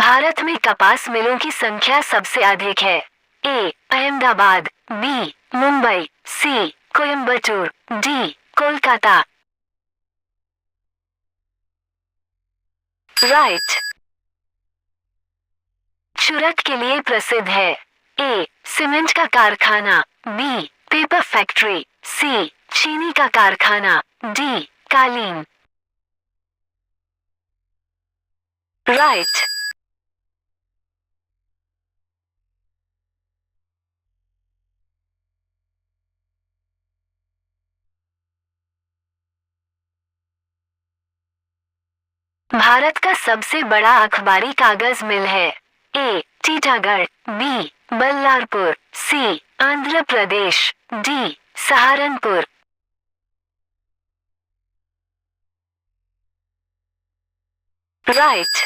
भारत में कपास मिलों की संख्या सबसे अधिक है। ए अहमदाबाद, बी मुंबई, सी कोयम्बटूर, डी कोलकाता। राइट। चुरक के लिए प्रसिद्ध है। ए सीमेंट का कारखाना, बी पेपर फैक्ट्री, सी चीनी का कारखाना, डी कालीन। राइट। भारत का सबसे बड़ा अखबारी कागज मिल है। ए टीटागढ़, बी बल्लारपुर, सी आंध्र प्रदेश, डी सहारनपुर। राइट।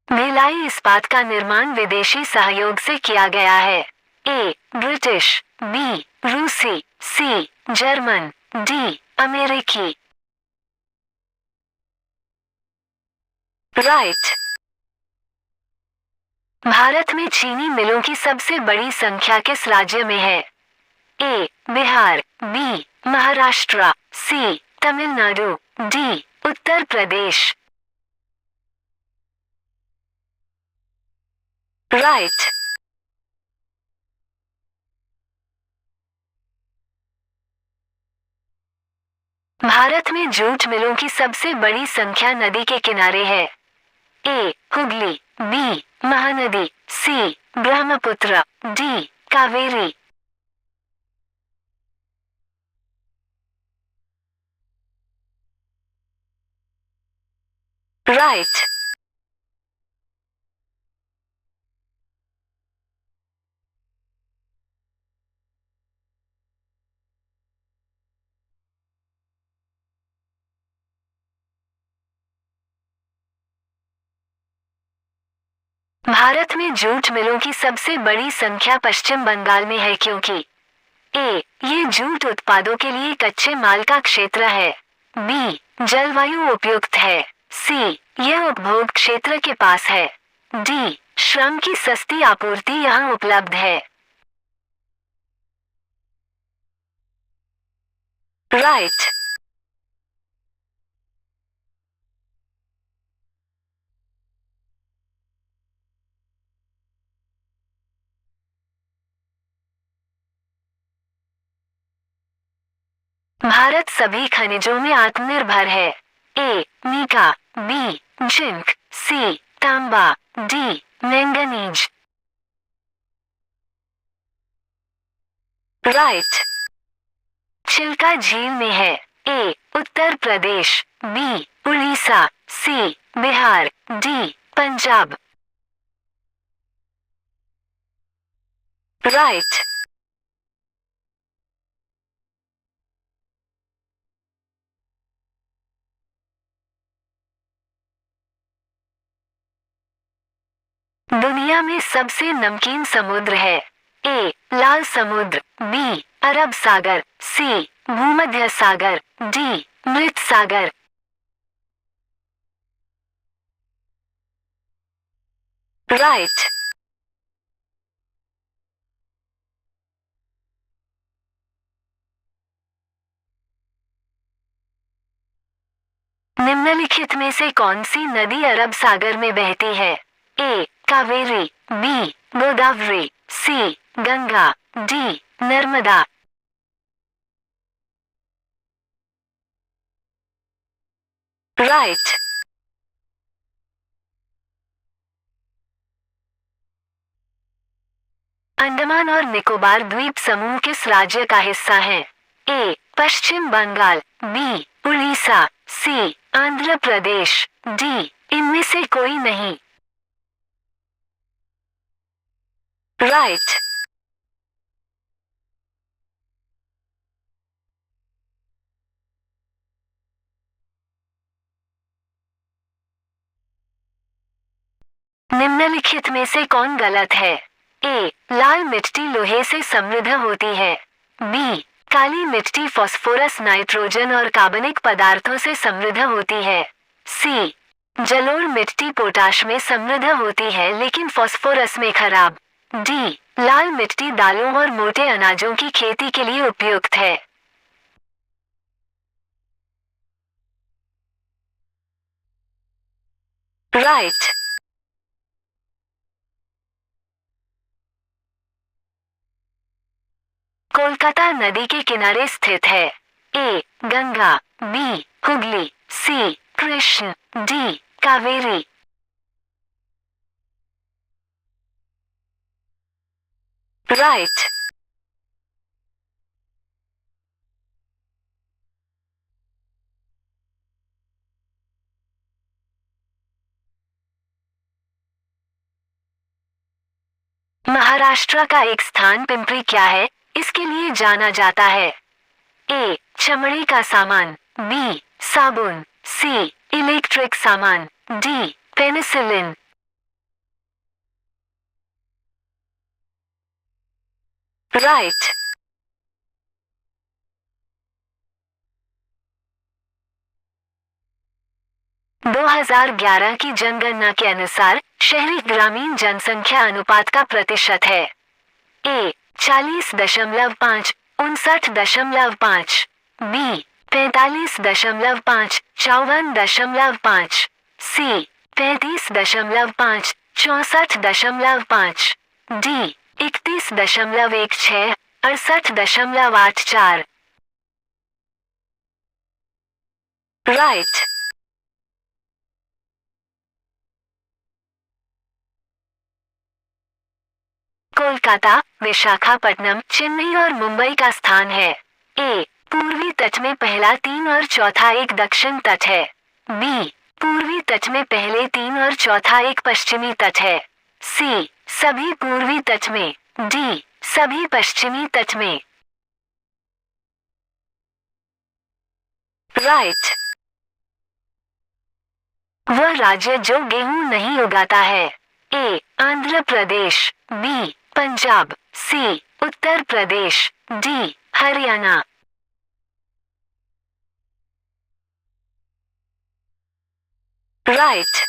भिलाई इस्पात का निर्माण विदेशी सहयोग से किया गया है। ए ब्रिटिश, बी रूसी, सी जर्मन, डी अमेरिकी। राइट। भारत में चीनी मिलों की सबसे बड़ी संख्या किस राज्य में है? ए बिहार, बी महाराष्ट्र, सी तमिलनाडु, डी उत्तर प्रदेश। राइट। भारत में जूट मिलों की सबसे बड़ी संख्या नदी के किनारे है। ए हुगली, बी महानदी, सी ब्रह्मपुत्र, डी कावेरी। राइट। भारत में जूट मिलों की सबसे बड़ी संख्या पश्चिम बंगाल में है क्योंकि ए ये जूट उत्पादों के लिए कच्चे माल का क्षेत्र है, बी जलवायु उपयुक्त है, सी यह उपभोग क्षेत्र के पास है, डी श्रम की सस्ती आपूर्ति यहाँ उपलब्ध है। राइट। भारत सभी खनिजों में आत्मनिर्भर है। ए मीका, बी जिंक, सी तांबा, डी मैंगनीज। राइट। चिल्का झील में है। ए उत्तर प्रदेश, बी उड़ीसा, सी बिहार, डी पंजाब। राइट। दुनिया में सबसे नमकीन समुद्र है। ए लाल समुद्र, बी अरब सागर, सी भूमध्य सागर, डी मृत सागर। राइट। निम्नलिखित में से कौन सी नदी अरब सागर में बहती है? ए कावेरी, बी गोदावरी, सी गंगा, डी नर्मदा। राइट। अंडमान और निकोबार द्वीप समूह किस राज्य का हिस्सा है? ए पश्चिम बंगाल, बी उड़ीसा, सी आंध्र प्रदेश, डी इनमें से कोई नहीं। राइट। निम्नलिखित में से कौन गलत है? ए. लाल मिट्टी लोहे से समृद्ध होती है। बी. काली मिट्टी फास्फोरस, नाइट्रोजन और कार्बनिक पदार्थों से समृद्ध होती है। सी. जलोढ़ मिट्टी पोटाश में समृद्ध होती है लेकिन फास्फोरस में खराब। डी. लाल मिट्टी दालों और मोटे अनाजों की खेती के लिए उपयुक्त है। राइट। कोलकाता नदी के किनारे स्थित है। ए. गंगा, बी. हुगली, सी. कृष्ण, डी. कावेरी। राइट। महाराष्ट्र का एक स्थान पिंपरी क्या है? इसके लिए जाना जाता है? ए. चमड़े का सामान, बी. साबुन, सी. इलेक्ट्रिक सामान, डी. पेनिसिलिन। राइट। - 2011 की जनगणना के अनुसार शहरी ग्रामीण जनसंख्या अनुपात का प्रतिशत है। ए. 40.5, 59.5, बी. 45.5, 54.5, सी. 35.5, 64.5, डी. 31.16, 68.84। राइट। कोलकाता, विशाखापट्टनम, चेन्नई और मुंबई का स्थान है। ए. पूर्वी तट में पहला 3 और चौथा एक दक्षिण तट है। बी. पूर्वी तट में पहले 3 और चौथा एक पश्चिमी तट है। सी. सभी पूर्वी तट में, डी. सभी पश्चिमी तट में। राइट। वह राज्य जो गेहूं नहीं उगाता है। ए. आंध्र प्रदेश, बी. पंजाब, सी. उत्तर प्रदेश, डी. हरियाणा। राइट।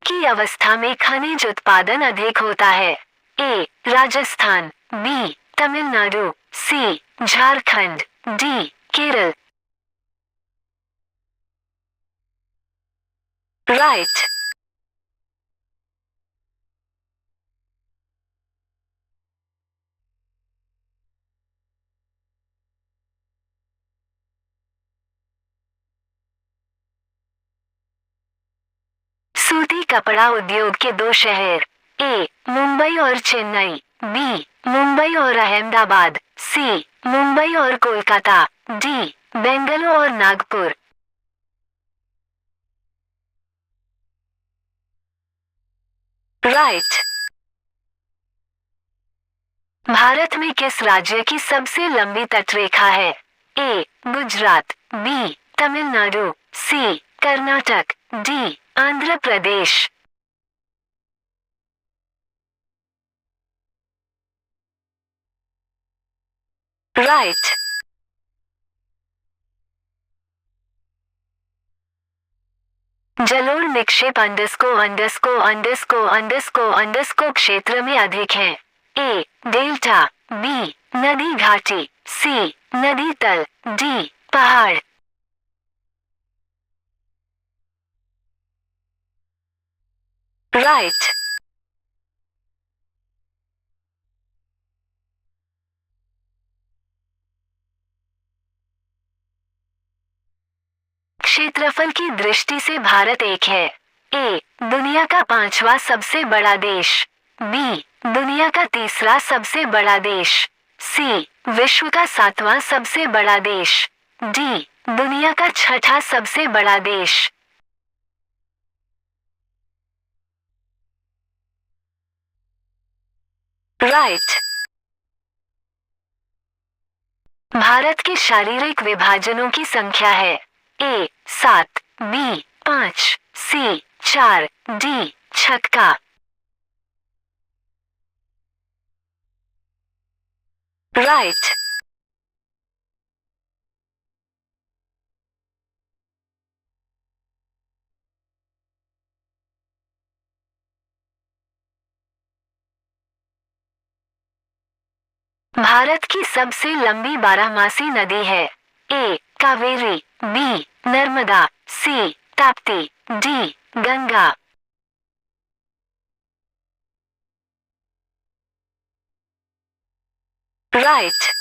की अवस्था में खनिज उत्पादन अधिक होता है? ए. राजस्थान, बी. तमिलनाडु, सी. झारखंड, डी. केरल। राइट। सूती कपड़ा उद्योग के 2 शहर। ए. मुंबई और चेन्नई, बी. मुंबई और अहमदाबाद, सी. मुंबई और कोलकाता, डी. बेंगलुरु और नागपुर। राइट। भारत में किस राज्य की सबसे लंबी तटरेखा है? A. Gujarat, B. Tamil Nadu, C. Karnataka, D. Andhra Pradesh. Right. जलोढ़ निक्षेप क्षेत्र में अधिक है। ए. Delta, B. नदी घाटी, सी. नदी तल, डी. पहाड़। राइट। क्षेत्रफल की दृष्टि से भारत एक है। ए. दुनिया का 5वां सबसे बड़ा देश, बी. दुनिया का 3रा सबसे बड़ा देश, सी. विश्व का 7वां सबसे बड़ा देश, डी. दुनिया का 6ठा सबसे बड़ा देश। राइट। भारत के शारीरिक विभाजनों की संख्या है। ए. 7, बी. 5, सी 4, डी छक्का। राइट। भारत की सबसे लंबी बारहमासी नदी है। ए कावेरी, बी नर्मदा, सी ताप्ती, डी गंगा। राइट।